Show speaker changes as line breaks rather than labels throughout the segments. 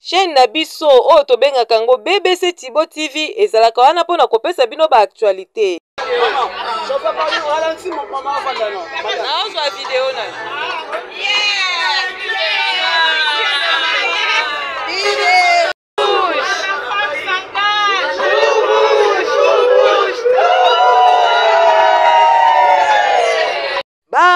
chaîne na biso oyo tobengaka yango BBC Tibo TV ezalaka wana mpona kopesa bino ba actualité. Naozwa video na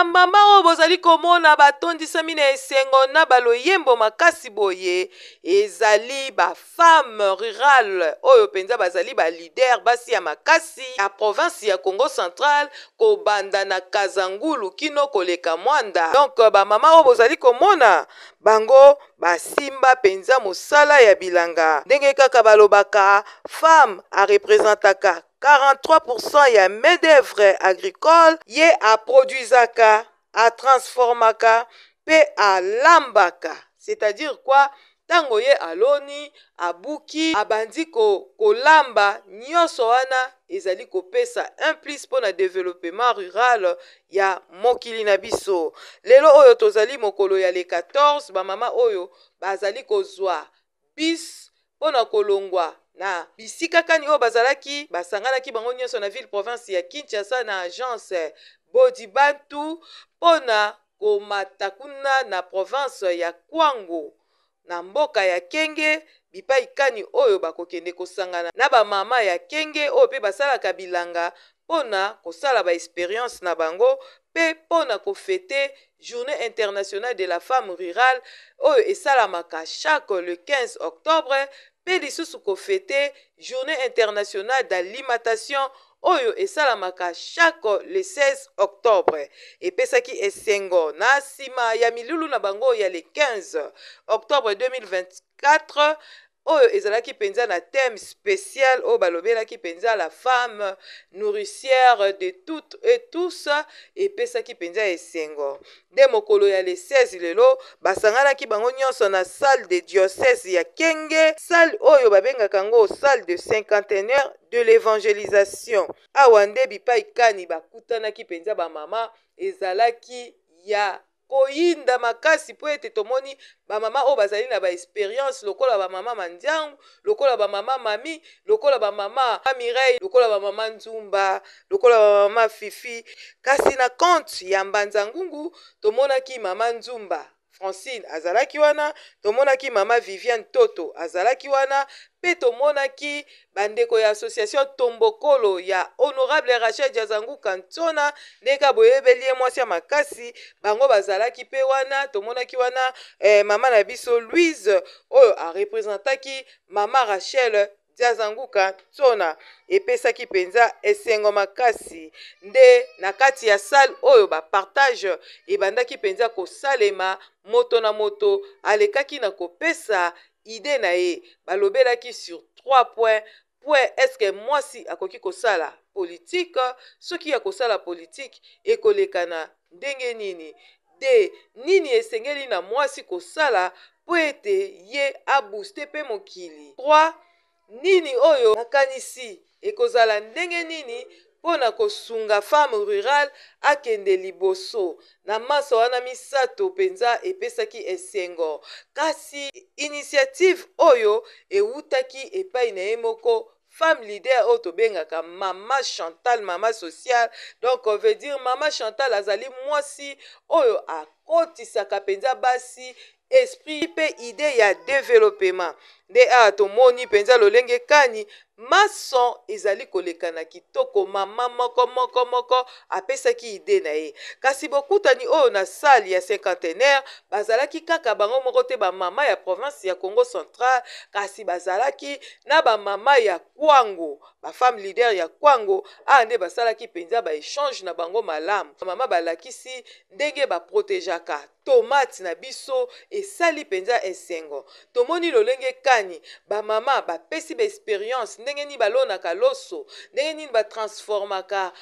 mama oyo bozali komona batondisami na esengo na baloyembo makasi boye ezali ba femme rurale oyo penza bazali ba leader basi ya makasi ya province ya Congo Central kobanda na Kazangulu kino koleka Mwanda. Donc ba mama oyo bozali komona bango basimba penza mosala ya bilanga ndenge kaka balobaka femme a représentaka 43% ya main d'œuvre agricole ye a produisaka a transformaka pe a lambaka, c'est-à-dire quoi tango ye aloni abuki abandi kolamba nyonso wana ezali kopesa un plus pour na développement rural ya mokili na biso. Lelo oyo tozali mokolo ya le 14 ba mama oyo bazali kozwa bis pona kolongwa na bisika kani oyo bazalaki basanganaki bango nyonso na ville province ya Kinshasa na agence Bodibantu pona komata kuna na province ya Kwango na mboka ya Kenge bipai kani oyo bakokende kosangana na ba mama ya Kenge oyo pe basalaka bilanga pona kosala ba expérience na bango pe pona kofete journée internationale de la femme rurale oyo esalamaka chaque le 15 octobre pe lisusu kofete journée internationale d'alimentation oyo esalamaka chaque le 16 octobre. Epesaki esengo na sima ya milulu na bango ya le 15 octobre 2024 oyo ezalaki penza na thème spécial oyo balobelaki penza la femme nourricière de toutes et tous epesaki penza esengo nde mokolo ya le 16 lelo basanganaki bango nyonso na salle de diocèse ya Kenge, salle oyo babengaka yango salle de cinquantenaire de l'évangélisation. Awa nde bipai kani bakutanaki penza bamama ezalaki ya koyinda makasi po ete tomoni bamama oyo bazali na ba expérience lokola bamama Mandiangu, lokola bamama Mami, lokola bamama Mireille, lokola bamama Nzumba, lokola bamama Fifi. Kasi na compte ya Mbanza Ngungu tomonaki mama Nzumba Francine azalaki wana, tomonaki mama Viviane Toto azalaki wana, pe tomonaki bandeko ya association Tombokolo ya honorable Rachel Diazangu Kantona ndeka boyebelie mwasi ya makasi bango bazalaki pe wana, tomonaki wana mama na biso Louise oyo a représentaki mama Rachel Diazangu Kantona epesaki penza esengo makasi nde na kati ya salle oyo ba partage ebandaki penza kosalema moto na moto alekaki na kopesa idée na ye balobelaki sur 3 points. Point est-ce que mwasi akoki kosala politique, soki ya kosala politique ekolekana ndenge nini de nini esengeli na mwasi kosala po ete ye abooste pe mokili. 3 nini oyo nakanisi ekozala ndenge nini pona kosunga femme rurale akende liboso na maso wana misato penza epesaki esengo. Kasi initiative oyo eutaki epai na ye moko femme leader oyo tobengaka mama Chantal, mama sociale. Donc on veut dire mama Chantal azali mwasi oyo akotisaka penza basi esprit pe idée ya développement nde a tomoni penza lolenge kani mason ezali kolekana kitoko mama moko apesaki idée na ye. Kasi bokutani oyo na salle ya cinquantenaire bazalaki kaka bango moko te ba mama ya province ya Congo Central, kasi bazalaki na ba mama ya Kwango, ba femme leader ya Kwango ande basalaki penza ba échange na bango malamu. Mama balakisi ndenge ba protégeaka tomate na biso esali penza esengo. Tomoni lolenge kani ba mama bapesi ba expérience ndenge ni balonaka loso, ndenge ni batransformaka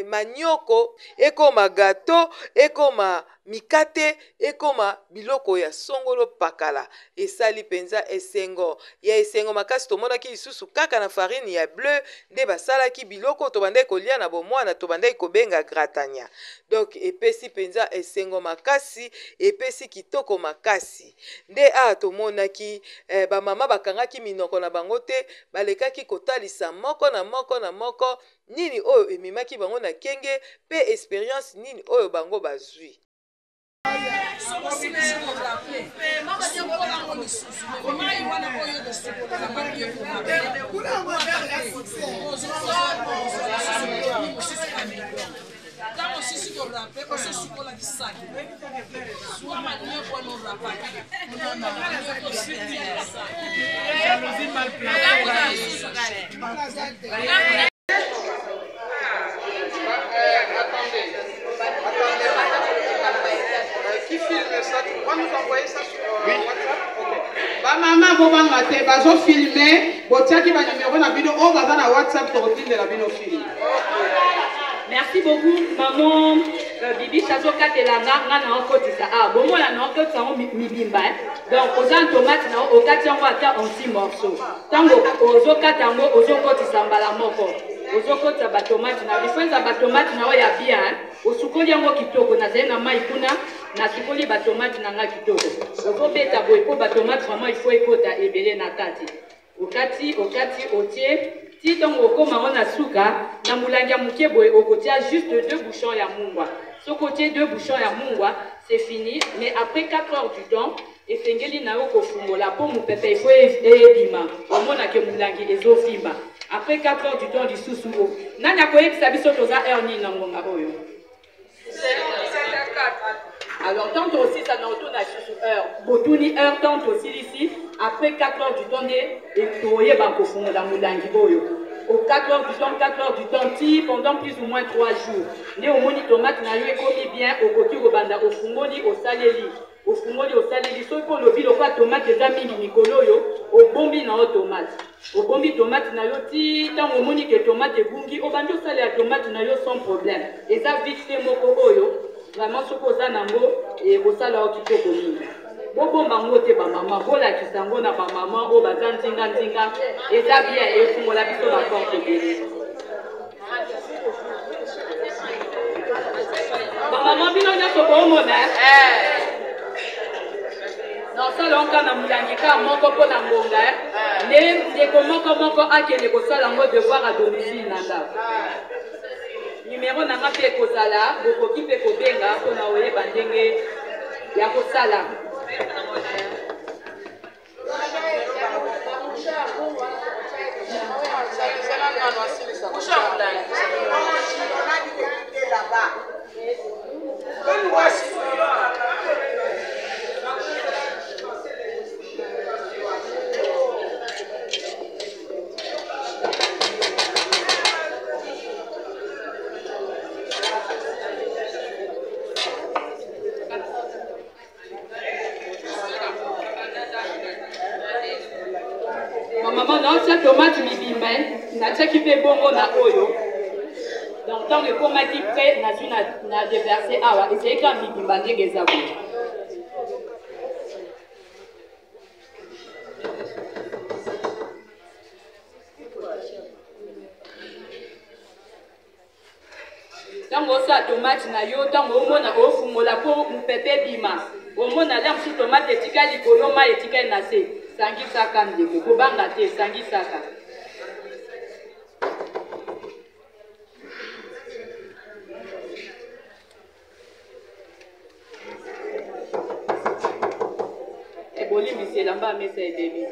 manioko ekoma gâteau, ekoma mikate ekoma biloko ya songolo pakala esali penza esengo ya esengo makasi tomonaki lisusu kaka na farine ya bleu nde basalaki biloko tobandaki kolia na bomwana tobandaki kobenga gratania donc epesi penza esengo makasi epesi kitoko makasi nde tomonaki bamama bakangaki minoko na bango te balekaki kotalisa moko na moko na moko nini oyo ememaki bango na kenge pe experience nini oyo bango bazwi.
Qui filme ça? Tu pourras nous envoyer ça sur WhatsApp? Ok. Ba maman bobanga te bazo filmer botiaki ba numéro na bino o baza na WhatsApp pour tindela bino film.
Merci beaucoup maman Bibi Chazo Katelanga ngana okotisa bomo la na okotisa mibimba donc oza tomate na okati yango ata en 6 morceaux tango ozokata yango ozokotisa mbala moko ozokota ba tomate na diferenza ba tomate na ya bien osukoli yango kitoko na zena na mai kuna na sukoli ba tomate na nga kitoko ozobeta boye po ba tomate vraiment il faut ekota ebele na kati okati otie ti tongo okoma ona suka na mulangi ya muke boye okotia juste 2 bouchons ya mungwa sokotie 2 bouchons ya mungwa c'est fini mais après 4 heures du temps efengeli na yo kofungola po mupepe il faut ebima omona ke mulangi ezofimba après 4 heures du temps lisusu nani akoyebisa biso toza heure nini na ngonga oyo alors tant aussi ça n'a autour de heure botuni heure tant aussi ici après 4 heures du temps de toye bakofungo la mulangi boyo au 4 heures du temps ti pendant plus ou moins 3 jours ne omoni tomate na yo ekomi bien okoki kobanda ofungoli osaleli so ko lobi lokwa tomate eza mingi mikolo oyo obombi na tomate na yo ti ntango omoni ke tomate ebungi obandi osalela tomate na yo sans problème eza vite fait moko oyo vraiment soko oza nango ekosala yo kitoko mingi bobomba ngo te bamama bolakisa ngo na bamama oyo baza nzinga eza bien efungola biso baporte ebele bamama bino nyonso boomona nasala onka na mulangi ka moko mpo na ngonga nde ndeko moko akende kosala ngo devoir à domicile na ndako numéro na nga mpe ekozala bokoki mpe kobenga mpo na oyeba ndenge ya kosala maman naotia tomate mibimba natiaki mpe bongo na oyo donc ntango ekomaki pre nazwi na déverse awa ezali ka mibimba ndenge eza boye ntango osala tomate na yo ntango omona ofungola mpo mopepe bima omona lia mosusu tomate etika likolo mai etikali na se sangisaka ndeko kobanga te sangisaka ebolimbisela mba mesa ebebi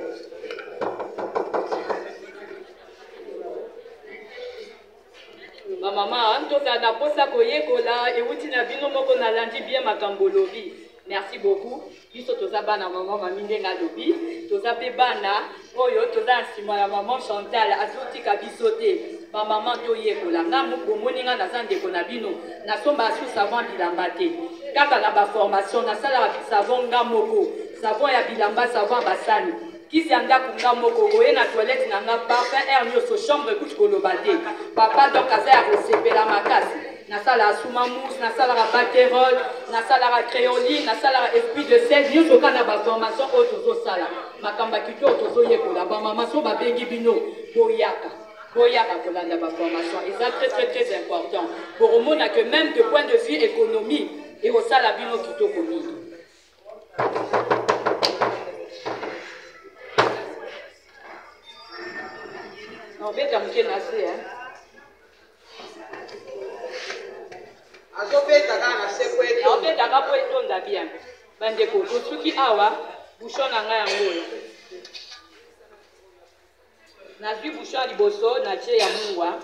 bamama ntozala na mposa koyekola ewuti na bino moko nalandi bien makambo lobi merci beaucoup biso toza bana maman mami ndenge alobi toza mpe bana oyo toza nsima ya maman Chantal azotika biso te bamama toyekola nga bomoni nga naza ndeko na bino nasomba asu savon bilamba te kaka na baformation nasalaka savon nga moko savon ya bilamba savon ya basani kisi ya ndako nga moko oye na toilette na nga parfum air nyonso chambre ekuti koloba te papa donc aza ya kosepela makasi nasala soumamousse, nasala bakerole, nasala créoline, nasala esprit de sel, nous sommes dans la formation autour sala. Makamba kito autour yekola, ba maman so ba bengi bino boyaka. Boyaka kolanda ba formation et ça très important. Pour au monde que même de point de vue économie et au sala bino kito komi. On va comme que nasé hein. Azobetaka po etonda bien bandeko tosuki awa bouchon na ngai yango oyo nazwi bouchon ya liboso natie ya mungwa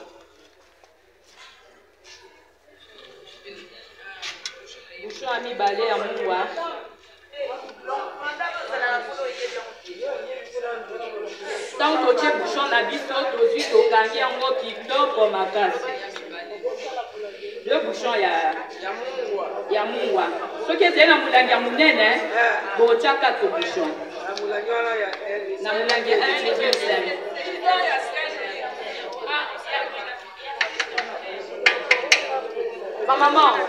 bouchon ya mibale ya mungwa ntango totie bouchon na biso tozwi tokangi yango kitoko makasi le bouchon ya mungwa soki ezali na molangi ya monene botia 4 bouchon na molangi ya 1,5 bamama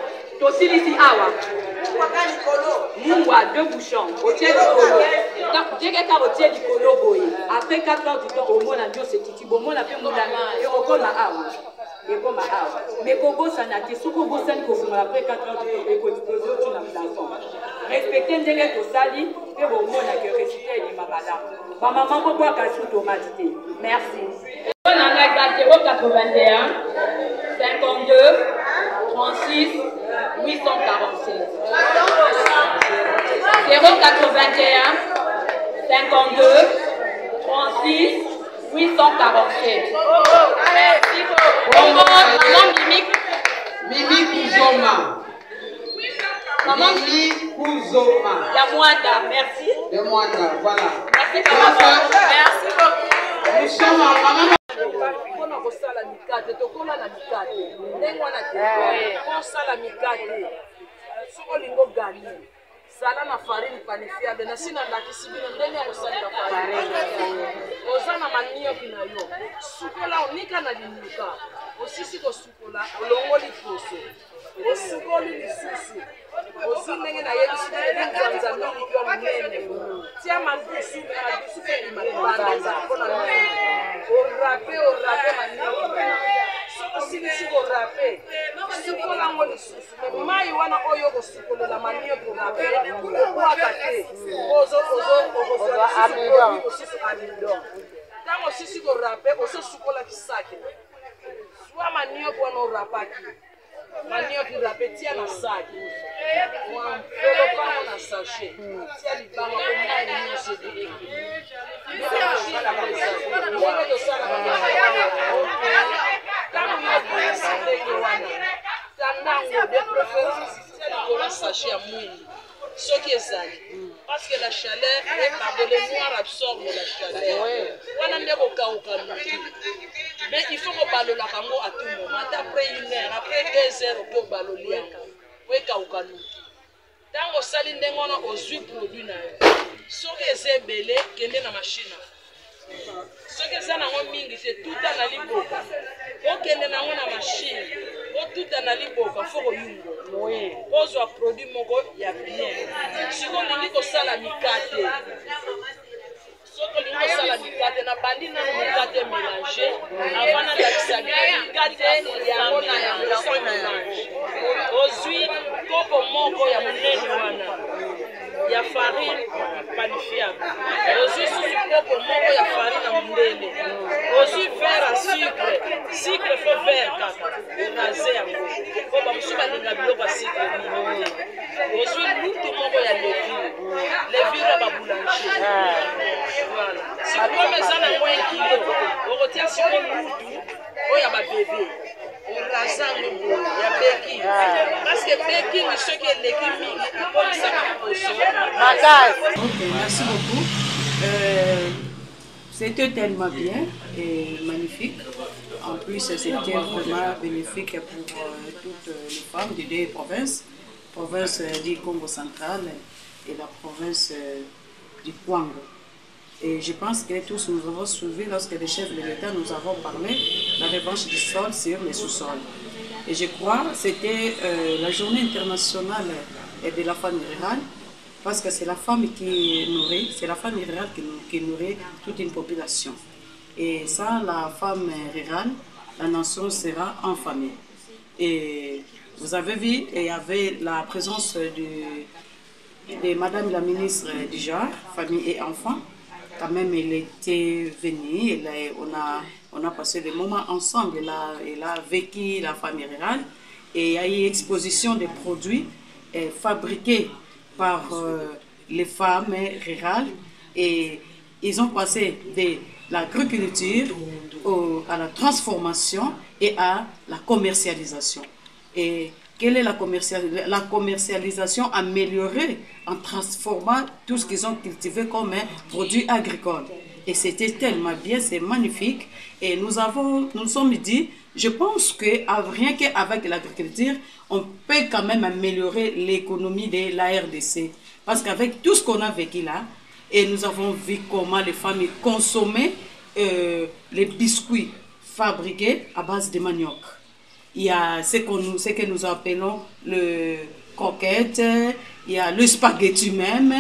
tosilisi awa mungwa 2 bouchons otie likolo tekeka otie likolo boye après 4 heures du temps omona nyonso etiti bomona mpe molangi ekokoma awa ekoma awa mais kobosana te soki obosani kofungola après 4 heures du temps ekoexplose otina plafond respecte ndenge tosali mpe bomona ke résultat elima malamu bamama bobwaka su tomate te merci nanga eza 081 52 36 846 081 52 36 847. Bongo, maman Mimi Kouzoma. Maman Mimi Kouzoma. La Mwanda, merci.
De Mwanda, voilà.
Merci maman. Merci beaucoup.
Nous sommes en maman.
Mpona kosala mikate tokola na mikate ndenge wana te kosala mikate soki olingi ogani sala na farine panifiable na sina ndakisi bino ndenge ya kosalela farine oza na manioki na yo sukola onika na linuka osisi kosukola olongoli poso osukoli lisusu ozi ndenge nayebisi elinzanza mingi yo monene tia madusu mpe limabanza mpona nini orape manioki soki osilisi korape sukolango lisusu me mai wana oyo okosukolela manioki orape okwaka te osisi amidon ntango osisi korape ososukolaki sake swa manioki wana orapaki manioki rape tia na saki wampelopango na sachet tia libanga komai nyonso ebeleki ndenge tosala ntango yokoyesi ndenge wana tandango de préférence tia likolo sachet ya mwini soki ezali parce que la chaleur le noir absorbe la chaleur wana nde kokauka noki mais il faut kobalolaka yango à tout moment ata après 1 heure après 2 heures oke obaloli yango po ekauka noki ntango osali ndenge wana ozwi produit na yo soki eza ebele kende na machine soki eza nango mingi te tuta na liboka okende nango na machine otuta na liboka fo koyungo ozwa produit moko ya bien siko olingi kosala mikate soki olingi kosala mikate na bandi nano mikate mélange avant nalakisaki mikate yango na yango sa mélange ozwi kopo moko ya monene wana ya farine panifiable ozwi susu kopo moko ya farine ya mondele ozwi verre à sucre fo verre kaka okaze yango po bamosusu balinga biloko ya sucre mingi ozwi lutu moko ya levure ya baboulanger voilà sikome eza nango 1 kilo okotia siko lutu oyo ya babebe orasango ya baking parce que baking soki eleki mingi akolisaka poso makasi.
Ok, merci beaucoup. C'était tellement bien et magnifique. En plus, c'était vraiment bénéfique pour toutes les femmes des 2 provinces, province du Congo central et la province du Kwango. Et je pense que tous nous avons soulevé, lorsque les chefs de l'État nous avons parlé, la revanche du sol sur les sous-sols. Et je crois que c'était la journée internationale de la femme rurale, parce que c'est la femme qui nourrit, c'est la femme rurale qui nourrit toute une population. Et sans la femme rurale, la nation sera enfamée. Et vous avez vu, il y avait la présence de Madame la ministre du Genre, Famille et Enfants. Quand même, elle était venue, on a passé des moments ensemble. Elle a vécu la famille rurale. Et il y a eu une exposition des produits fabriqués par les femmes rurales. Et ils ont passé de l'agriculture à la transformation et à la commercialisation. Et quelle est la commercialisation améliorée en transformant tout ce qu'ils ont cultivé comme produit agricole. Et c'était tellement bien, c'est magnifique. Et nous sommes dit, je pense que rien qu'avec l'agriculture, on peut quand même améliorer l'économie de la RDC. Parce qu'avec tout ce qu'on a vécu là, et nous avons vu comment les familles consommaient les biscuits fabriqués à base de manioc. Il y a ce que nous appelons le croquette, il y a le spaghetti même,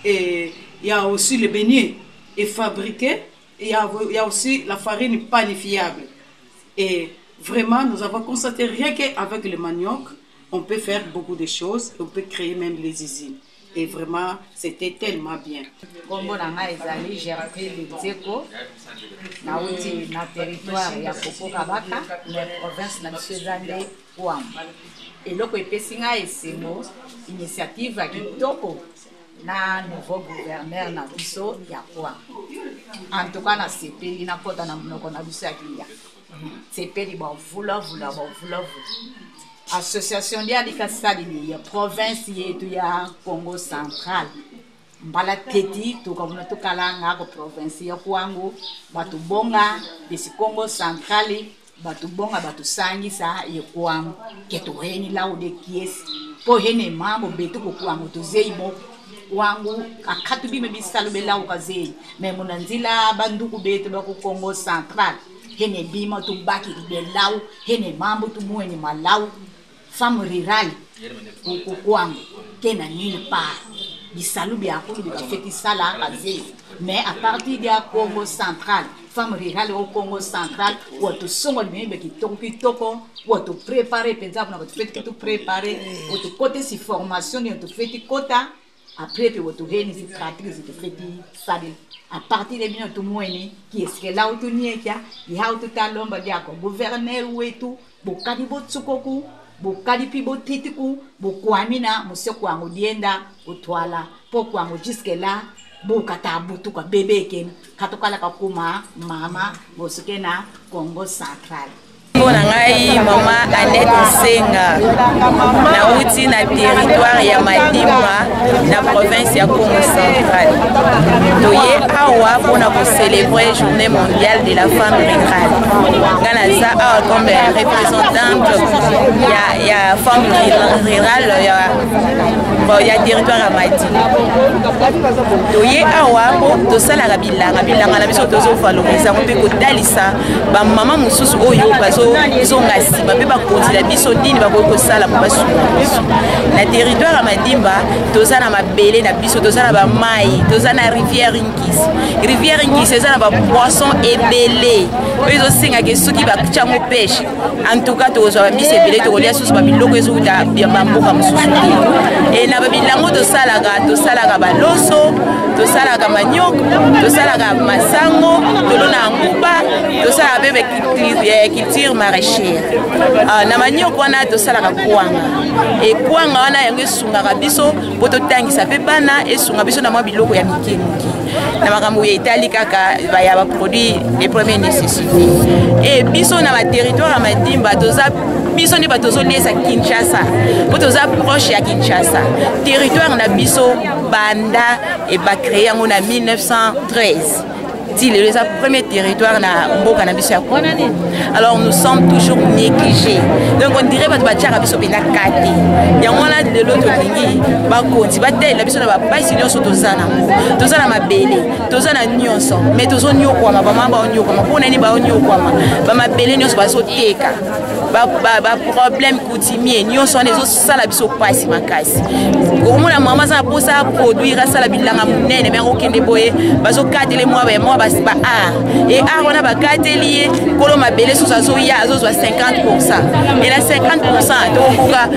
et il y a aussi le beignet et fabriqué, et il y a aussi la farine panifiable. Et vraiment, nous avons constaté rien qu'avec le manioc, on peut faire beaucoup de choses, on peut créer même les usines. Et vraiment, c'était tellement bien.
Kombo nanga ezali Gertrude Litseko na uti na territoire ya Koko Kabaka na province na biso eza nde Kwamba. Eloko epesi nga esengo initiative ya kitoko na nouveau gouverneur na biso ya Kwamba. En tout cas na sepeli na kota na monoko na biso ya Kiya. Sepeli bavula. Association dia dikasali ya province yetu ya Congo Central. Mbala teti tukabuna tukalanga ko province ya kwangu batubonga bisi Congo Central batubonga batusangisa ye kwangu ketu heni laude kiesi po hene mambo betu ko kwangu tuzeimo wangu akatu bime bisalo belau kazei me munanzila banduku betu ba ku Congo Central hene bima tubaki belau hene mambo tumueni malau femme rurale ku kwangu kena nini pa bisalu biakulu bikafeti sala kaze mais à partir de Congo Central femme rurale au Congo Central watu songo nimebe kitoko watu préparer penza kuna watu feti tout préparer watu côté si formation ni watu feti kota après pe watu heni si pratique si feti sali à partir de bino tu mweni qui est que là où tu nieka ya utu talomba diako gouverneur wetu bokadi botsukoku bokali pi botitiku bokwamina museko wangu dienda utwala poko wangu jusque là bokata butuka bebeke katokala kakuma mama bosuke na Congo Central.
Na ngai mama Annette Nsenga na uti na territoire ya Madimba na province ya Congo Central. Toye awa pona ko célébrer journée mondiale de la femme rurale. Ngana za awa comme représentante ya femme rurale ya territoire ya Madimba. Toye awa po to sala bilanga na biso tozo valoriser ko pe ko dalisa ba mama mususu oyo bazo zonga siba pe bakonzi biso dini bakoko sala mo basu na territoire ya Madimba toza na mabele na biso toza na ba mai toza na rivière Nkisi eza na ba poisson ebele oyo singa ke soki ba chango pêche en tout cas toza ba biso ebele to kolia susu ba biloko ezo da ba mboka mususu et na ba bilango to salaka ba loso to salaka maniok to salaka masango to lona nguba to salaka bebe culture maraîchère na maniok wana to salaka kwanga et kwanga wana yango esungaka biso po to tangisa pe bana esunga biso na mwa biloko ya mike na makambo ya Italie kaka ya ba produit de première nécessité et biso na ba territoire ya Madimba toza biso ne batozo lesa Kinshasa po toza proche ya Kinshasa territoire na biso banda et ba créé en 1913. C'est le premier territoire na mboka na biso ya Congo. Alors nous sommes toujours négligés. Donc on dirait que batia biso pena kate. Ya mwana de l'autre lingi ba konti ba tela biso na ba baisi nyonso tozana. Tozana mabele, tozana nyonso, mais tozo nyoko ma ba mamba nyoko ma pona ni ba nyoko ma. Ba mabele nyonso ba so teka. problème coutumier nyonso wana ezosala biso pasi makasi komona mama aza na mposa aproduire asala bilanga monene me akokende boye bazokatele mwa art e art wana bakateli ye kolo mabele soso azoya azozwa 50%. Et la 50% tokoka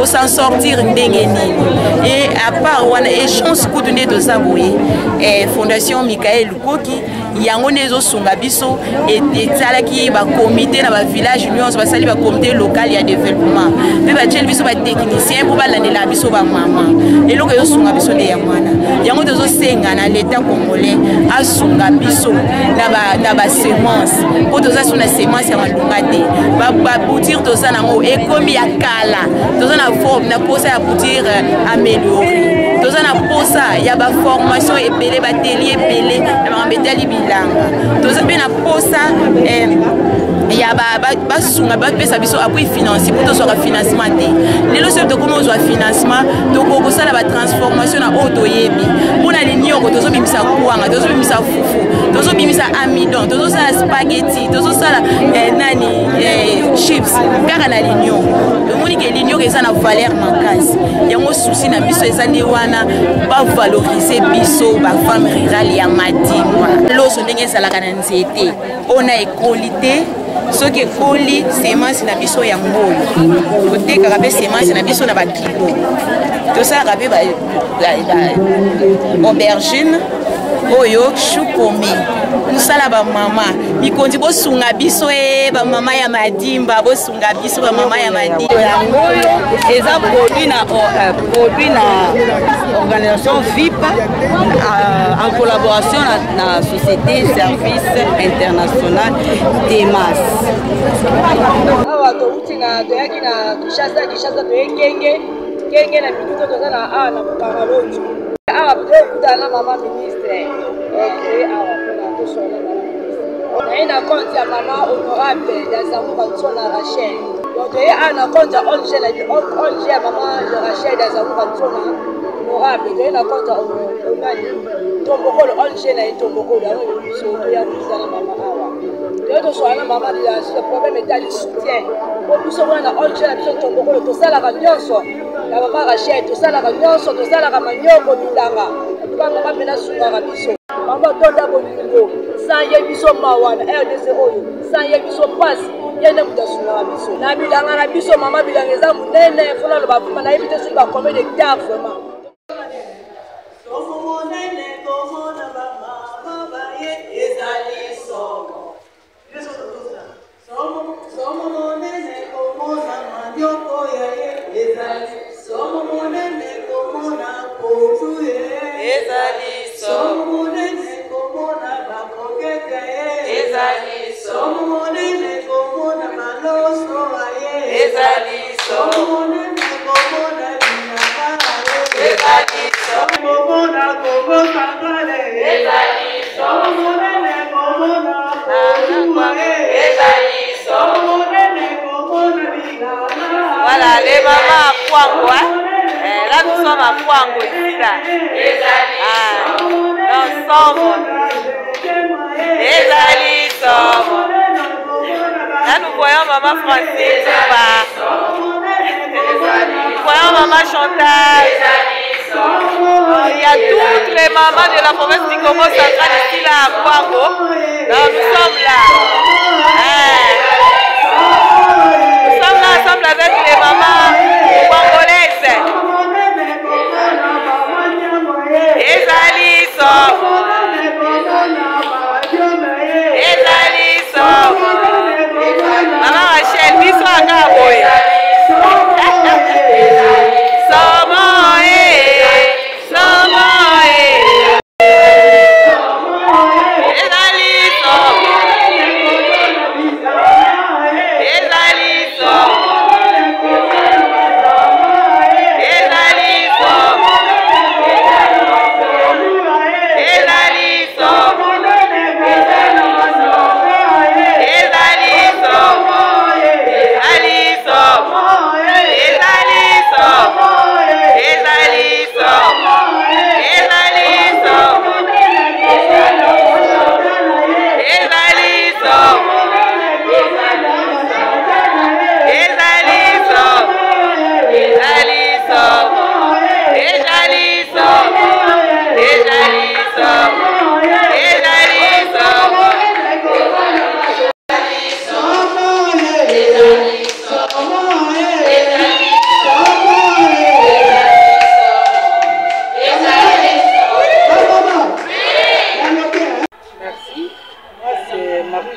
s'en sortir ndenge nini et à part wana échange kutu nde toza boye fondation Michael Lukoki yango nde ezosunga biso etalaki bacomité na bavillage nyonso basali bacomité local ya développement mpe batieli biso batechnicien mpo balandela biso bamama eloko ezosunga biso nde ya mwana yango tozosenga na l'état congolais asunga biso na basemence mpo toza so na semence ya malunga te baboutir toza nango ekomi ya kala toza na forme na posa ya boutir amélioré toza na posa ya baformation ebele bateli ebele na makambo etali bilanga toza mpe na posa ya basunga bapesa biso appui financier mpo tozwaka financement te lelo soki tokómi ozwa financement tokokosala batransformation na oyo toyebi mpona linioko tozobimisa kwanga tozobimisa fufu tozobimisa amidon tozosala spaghetti tozosala nani chips kaka na linioko omoni ke linioko eza na valeur makasi yango susi na biso eza nde wana bavalorize biso bafemme rurale ya madimwa loso ndenge ezalaka na nzete ona ekoli te soki ekoli semence na biso ya ngolo totekaka mpe semence na biso na bakilo tosalaka mpe aubergine oyo chupome musala bamama mikondi bosunga biso bamama ya madimba bosunga biso bamama ya madimba
yango eza produit na organisation VIP en collaboration na société service international Demas.
Awa touti na toyaki na Kinshasa toyekenge na minuto toza na na Bukangalonji. Awa peut-être na mama ministre awa mpona tosona na ministre naye na compte ya mama honorable ya Zamou Bansona Rachel donc toye na compte ya ONG ya mama Rachel ya Zamou Bansona honorable toye na compte ya onani tombokolo ONG na ye tombokolo yango biso toya kuza na mama awa toye tosona na mama ya ce problème etali soutien po biso mwana na ONG na biso tombokolo tosalaka nyonso ya mama Rachel tosalaka nyonso tosalaka manyoko bilanga tukanga mapena sungaka biso mama tonda bolingo sanye biso mawana RDC oyo sanye biso pasi yende mutasungaka biso na bilanga na biso mama bilanga eza munene fona loba vuma na yebi te soki bakome de tar vraiment
Voilà, les mamans à Kwango, là nous sommes à Kwango ici là. Ensemble. Là nous voyons maman Francine, nous voyons maman Chantal. Il y a toutes les mamans de la province du Congo central ici là à Kwango. Donc nous sommes là. Nous sommes là ensemble avec les mamans congolaises. Maman Rachel, biso akaboy.
Ezali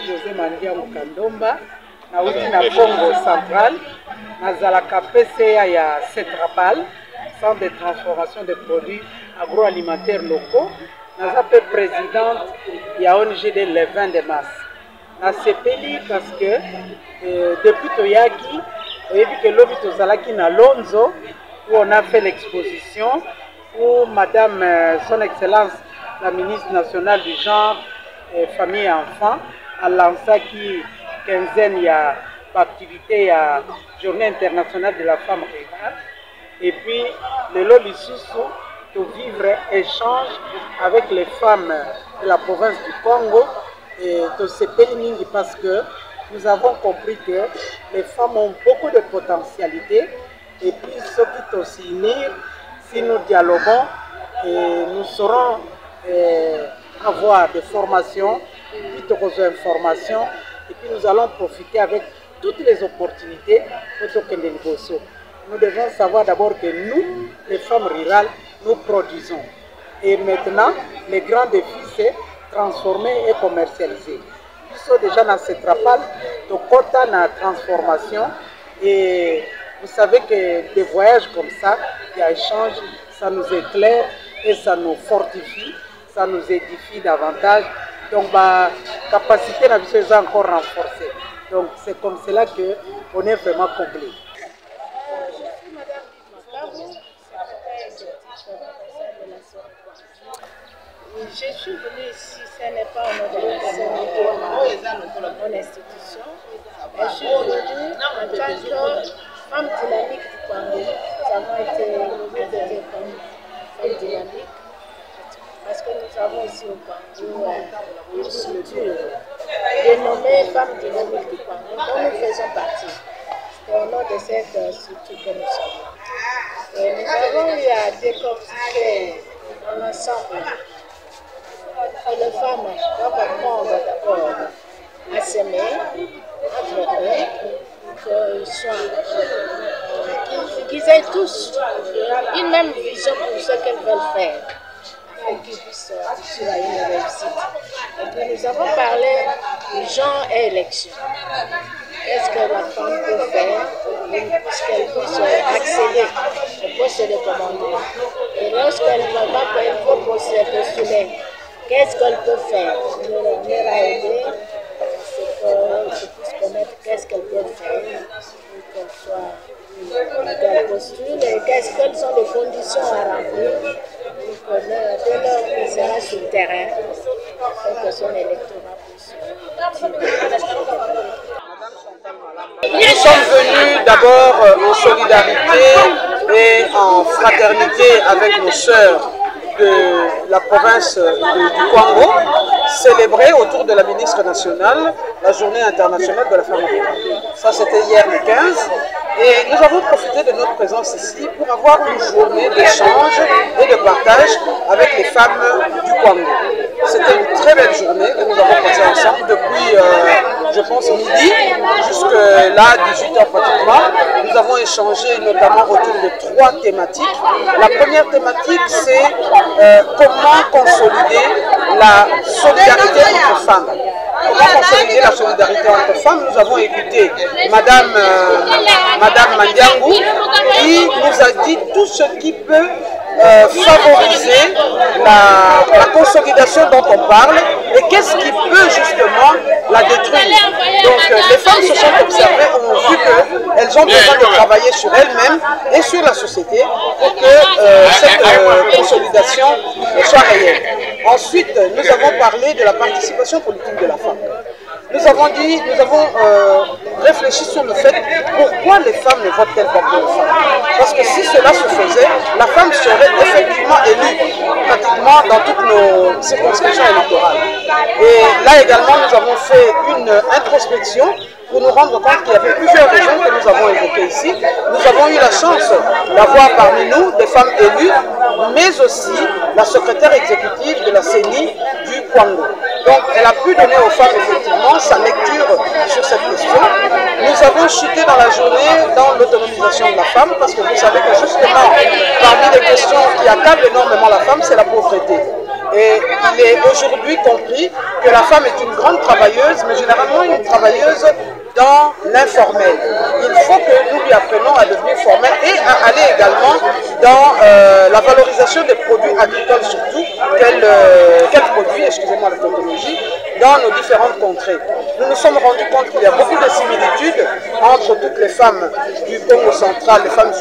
José Mandia Mukandomba, nauti na Congo Central, nazalaka PCA ya Cetrapal, Centre de transformation des produits agroalimentaires locaux, naza pe présidente ya ONG de le 20 de mars. Na sepeli parce que depuis toyaki, oyebi que lobi tozalaki na Lonzo, où on a fait l'exposition, où Madame, Son Excellence, la ministre nationale du genre, famille et enfants, a lancé qui quinzaine d'activités à Journée internationale de la femme rurale. Et puis, le lobby sous de vivre échange avec les femmes de la province du Congo et de ces pays parce que nous avons compris que les femmes ont beaucoup de potentialité. Et puis, ce qui est aussi unir, si nous dialoguons, nous saurons avoir des formations, puis des informations, et puis nous allons profiter avec toutes les opportunités pour que les négociations. Nous devons savoir d'abord que nous, les femmes rurales, nous produisons. Et maintenant, le grand défi, c'est transformer et commercialiser. Nous sommes déjà dans cette rapale de quota dans la transformation. Et vous savez que des voyages comme ça, il y a échange, ça nous éclaire et ça nous fortifie, ça nous édifie davantage. Donc, ma capacité est encore renforcée. Donc, c'est comme cela qu'on est vraiment complet.
Je suis venue ici, ce n'est pas mon institution. Je suis venue en tant que femme dynamique du Congo. Nous avons été comme femme dynamique parce que nous avons ici au Congo une structure dénommée Femme dynamique du Congo dont nous faisons partie. C'est au nom de cette structure que nous sommes. Et nous avons eu à décortiquer l'ensemble. Les femmes doivent apprendre d'abord à s'aimer entre eux, qu'ils aient tous une même vision pour ce qu'elles veulent faire, afin qu'ils puissent réussir à une réussite. Et puis nous avons parlé du genre et élection. Qu'est-ce que la femme peut faire pour qu'elle puisse accéder au poste de commandement? Et lorsqu'elle va postuler, qu'est-ce qu'elle peut faire? Nous leur aider pour qu'elle puisse connaître qu'est-ce qu'elle peut faire pour qu'elle postule et quelles sont les conditions à remplir pour que dès lors qu'elle sera sur le terrain, pour que son électorat puisse.
Nous sommes venus d'abord en solidarité et en fraternité avec nos sœurs de la province du Congo, célébrer autour de la ministre nationale la journée internationale de la femme rurale. Ça c'était hier le 15 et nous avons profité de notre présence ici pour avoir une journée d'échange et de partage avec les femmes du Congo. C'était une très belle journée que nous avons passée ensemble depuis, je pense, midi jusqu'à là, 18h pratiquement. Nous avons échangé notamment autour de 3 thématiques. La première thématique, c'est comment consolider la solidarité entre femmes. Comment consolider la solidarité entre femmes? Nous avons écouté Madame Mandiangou qui nous a dit tout ce qui peut favoriser la consolidation dont on parle et qu'est-ce qui peut justement la détruire. Donc les femmes se sont observées, ont vu qu'elles ont besoin de travailler sur elles-mêmes et sur la société pour que cette consolidation soit réelle. Ensuite, nous avons parlé de la participation politique de la femme. Nous avons réfléchi sur le fait pourquoi les femmes ne votent-elles pas pour les femmes. Parce que si cela se faisait, la femme serait effectivement élue pratiquement dans toutes nos circonscriptions électorales. Et là également, nous avons fait une introspection pour nous rendre compte qu'il y avait plusieurs régions que nous avons évoquées ici. Nous avons eu la chance d'avoir parmi nous des femmes élues, mais aussi la secrétaire exécutive de la CENI du Congo. Donc elle a pu donner aux femmes effectivement sa lecture sur cette question. Nous avons chuté dans la journée dans l'autonomisation de la femme parce que vous savez que justement parmi les questions qui accablent énormément la femme, c'est la pauvreté. Et il est aujourd'hui compris que la femme est une grande travailleuse, mais généralement une travailleuse dans l'informel. Il faut que nous lui apprenions à devenir formel et à aller également dans la valorisation des produits agricoles, surtout quels produits, excusez-moi la tautologie, dans nos différentes contrées. Nous nous sommes rendus compte qu'il y a beaucoup de similitudes entre toutes les femmes du Congo central, les femmes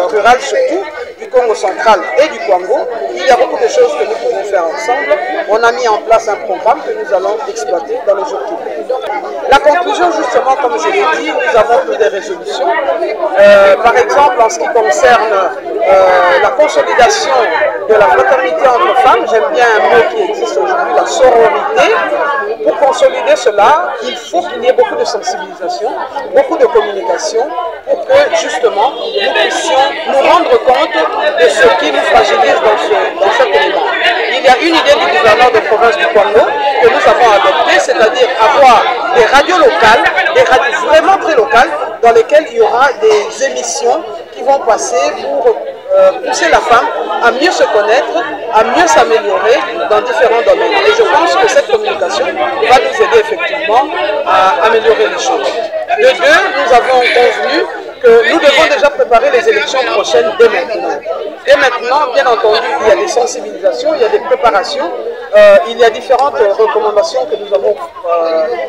rurales surtout, du Congo central et du Congo. Il y a beaucoup de choses que nous pouvons faire ensemble. On a mis en place un programme que nous allons exploiter dans les jours qui viennent. La conclusion, justement, comme je l'ai dit, nous avons pris des résolutions. Par exemple, en ce qui concerne la consolidation de la fraternité entre femmes, j'aime bien un mot qui existe aujourd'hui, la sororité. Pour consolider cela, il faut qu'il y ait beaucoup de sensibilisation, beaucoup de communication, pour que justement nous puissions nous rendre compte de ce qui nous fragilise dans cet élément. Il y a une idée du gouverneur de province du Congo que nous avons adoptée, c'est-à-dire avoir des radios locales, des radios vraiment très locales, dans lesquelles il y aura des émissions qui vont passer pour pousser la femme à mieux se connaître, à mieux s'améliorer dans différents domaines. Et je pense que cette communication va nous aider effectivement à améliorer les choses. De deux, nous avons convenu que nous devons déjà préparer les élections prochaines dès maintenant. Et maintenant, bien entendu, il y a des sensibilisations, il y a des préparations, il y a différentes recommandations que nous avons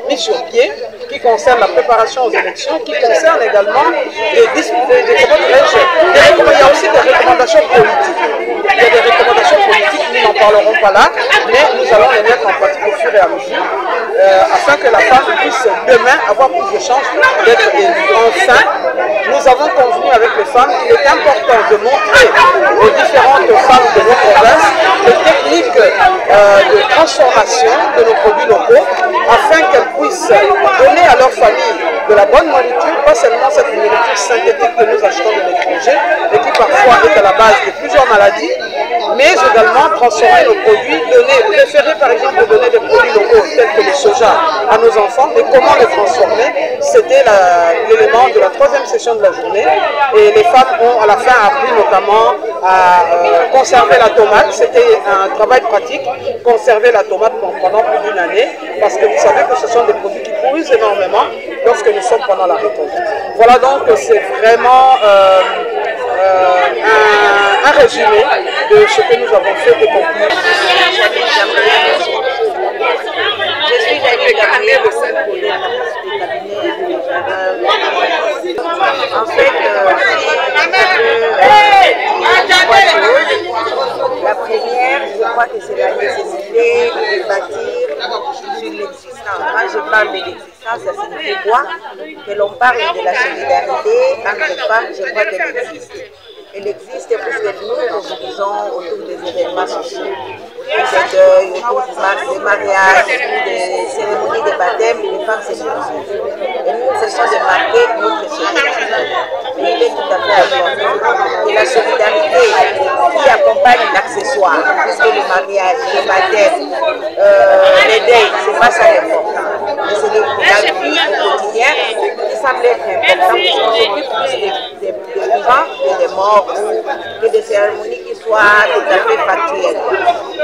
mises sur pied qui concernent la préparation aux élections, qui concernent également il y a aussi des recommandations politiques. Il y a des recommandations politiques, nous n'en parlerons pas là, mais nous allons les mettre en pratique au fur et à mesure, afin que la femme puisse demain avoir plus de chances d'être élue. Enfin, nous avons convenu avec les femmes qu'il est important de montrer aux différentes femmes de nos provinces les techniques de transformation de nos produits locaux, afin qu'elles puissent donner à leur famille de la bonne nourriture, pas seulement cette nourriture synthétique que nous achetons de l'étranger et qui parfois est à la base de plusieurs maladies, mais également transformer nos produits, préférer par exemple donner des produits locaux tels que le soja à nos enfants, mais comment les transformer, c'était l'élément de la troisième session de la journée. Et les femmes ont à la fin appris notamment à conserver la tomate. C'était un travail pratique, conserver la tomate pendant plus d'une année, parce que vous savez que ce sont des produits qui produisent énormément lorsque nous sommes pendant la récolte. Voilà, donc c'est vraiment un résumé de ce que nous avons fait de conclure.
Je suis Daniel Gabriel de Saint-Paul. En fait, la première, je crois que c'est la nécessité de bâtir sur l'existence. Moi, je parle de l'existence, ça signifie quoi? Que l'on parle de la solidarité entre femmes, je crois qu'elle existe. Elle existe parce que nous nous mobilisons autour des événements sociaux, des deuils, autour des mariages, autour des cérémonies de baptême, les femmes se mobilisent. Et nous, ce sont de marquer notre solidarité. Et il est tout à fait important. Et la solidarité qui accompagne l'accessoire, puisque le mariage, le baptême, les deuils, c'est pas ça l'important. Mais c'est la vie au quotidien qui semble être important, parce qu'on s'occupe plus des vivants que des morts, que des cérémonies qui soient tout à fait factuelles.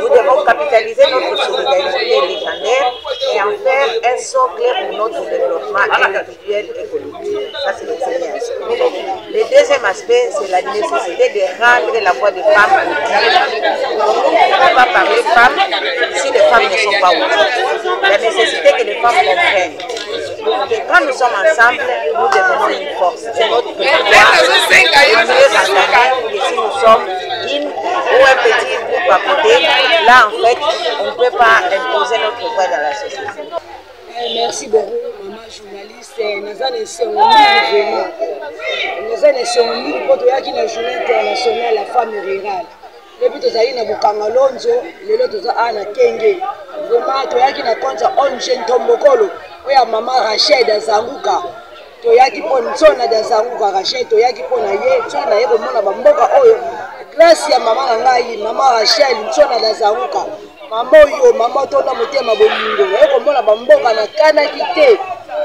Nous devons capitaliser notre solidarité légendaire et en faire un socle pour notre développement individuel et collectif. Ça, c'est le premier aspect. Le deuxième aspect, c'est la nécessité de rendre la voix des femmes utile. Nous ne pouvons pas parler femmes si les femmes ne sont pas utiles. La nécessité que les femmes comprennent. Donc, quand nous sommes ensemble, nous devenons une force. C'est notre pouvoir de mieux entendre que si nous sommes une ou un petit groupe à côté, là en fait, on ne peut pas imposer notre voix dans la société.
Merci beaucoup, maman journaliste. Nous avons laissé un livre nous avons laissé un livre pour la journée internationale de la femme rurale. Depuis que nous avons eu Bukanga Lonzo, nous avons eu Kenge. Vraiment, nous avons eu Onjen Tombokolo, maman Rachel Zanguka. Toyaki po nsona da Zanguka Rachel, toyaki po na ye, tsona ye komona bamboka oyo. Grâce ya maman ngai, maman Rachel nsona da Zanguka. Maman oyo, maman tona motema bolingo. Ye komona bamboka na kana kite.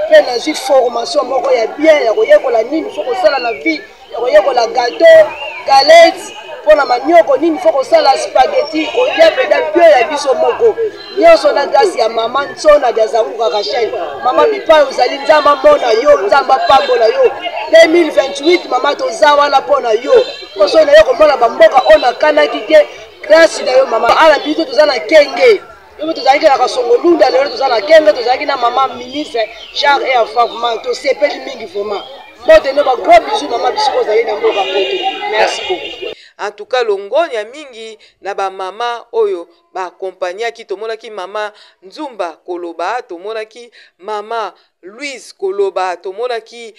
Pe na zui formation moko ya bien, ya koyekola nini faut kosala na vie, ya koyekola gâteau, galette, mpona manioko nini fo kosala spaghetti kolia mpenza bio ya biso moko nyonso na grâce ya mama nsona diazanguka rachel mama bipai ozali nzambe amona yo nzambe apambola yo 2028 mama toza wana mpona yo poso na yo komona bamboka oyo nakanaki te grâce na yo mama ala biso toza na kenge yo tozalaki na kasongolunda lelo toza na kenge tozalaki na mama ministre genre et enfant tosepeli mingi vraiment motene bagros bisu mama biso kozali na mboka poto merci beaucoup.
En tout cas longonya mingi na ba mama oyo ba accompagnaki tomonaki mama Nzumba Koloba tomonaki mama Louise Koloba tomonaki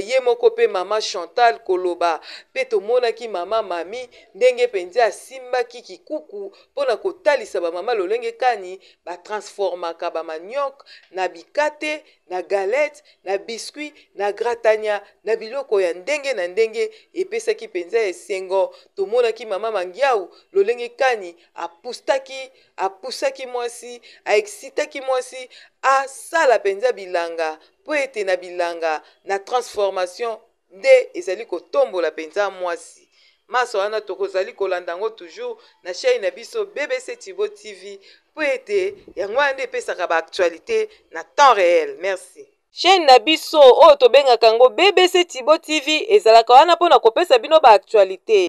ye moko pe mama Chantal Koloba pe tomonaki mama Mami ndenge penza asimbaki kikuku pona kotalisa ba mama lolenge kani ba transformaka ba maniok na bikate na galette na biscuit na gratania na biloko ya ndenge na ndenge epesaki penza esengo tomonaki mama Mangiau lolenge kani apusaki mwasi aexitaki mwasi asala penza bilanga po ete na bilanga na transformation nde ezali kotombola penza mwasi maso wana tokozali kolanda yango toujours na chaîne na biso BBC Tibo TV po ete yango wana nde epesaka baactualité na temps réel. Merci. Chaîne na biso oyo tobengaka yango BBC Tibo TV ezalaka wana mpona kopesa bino baactualité.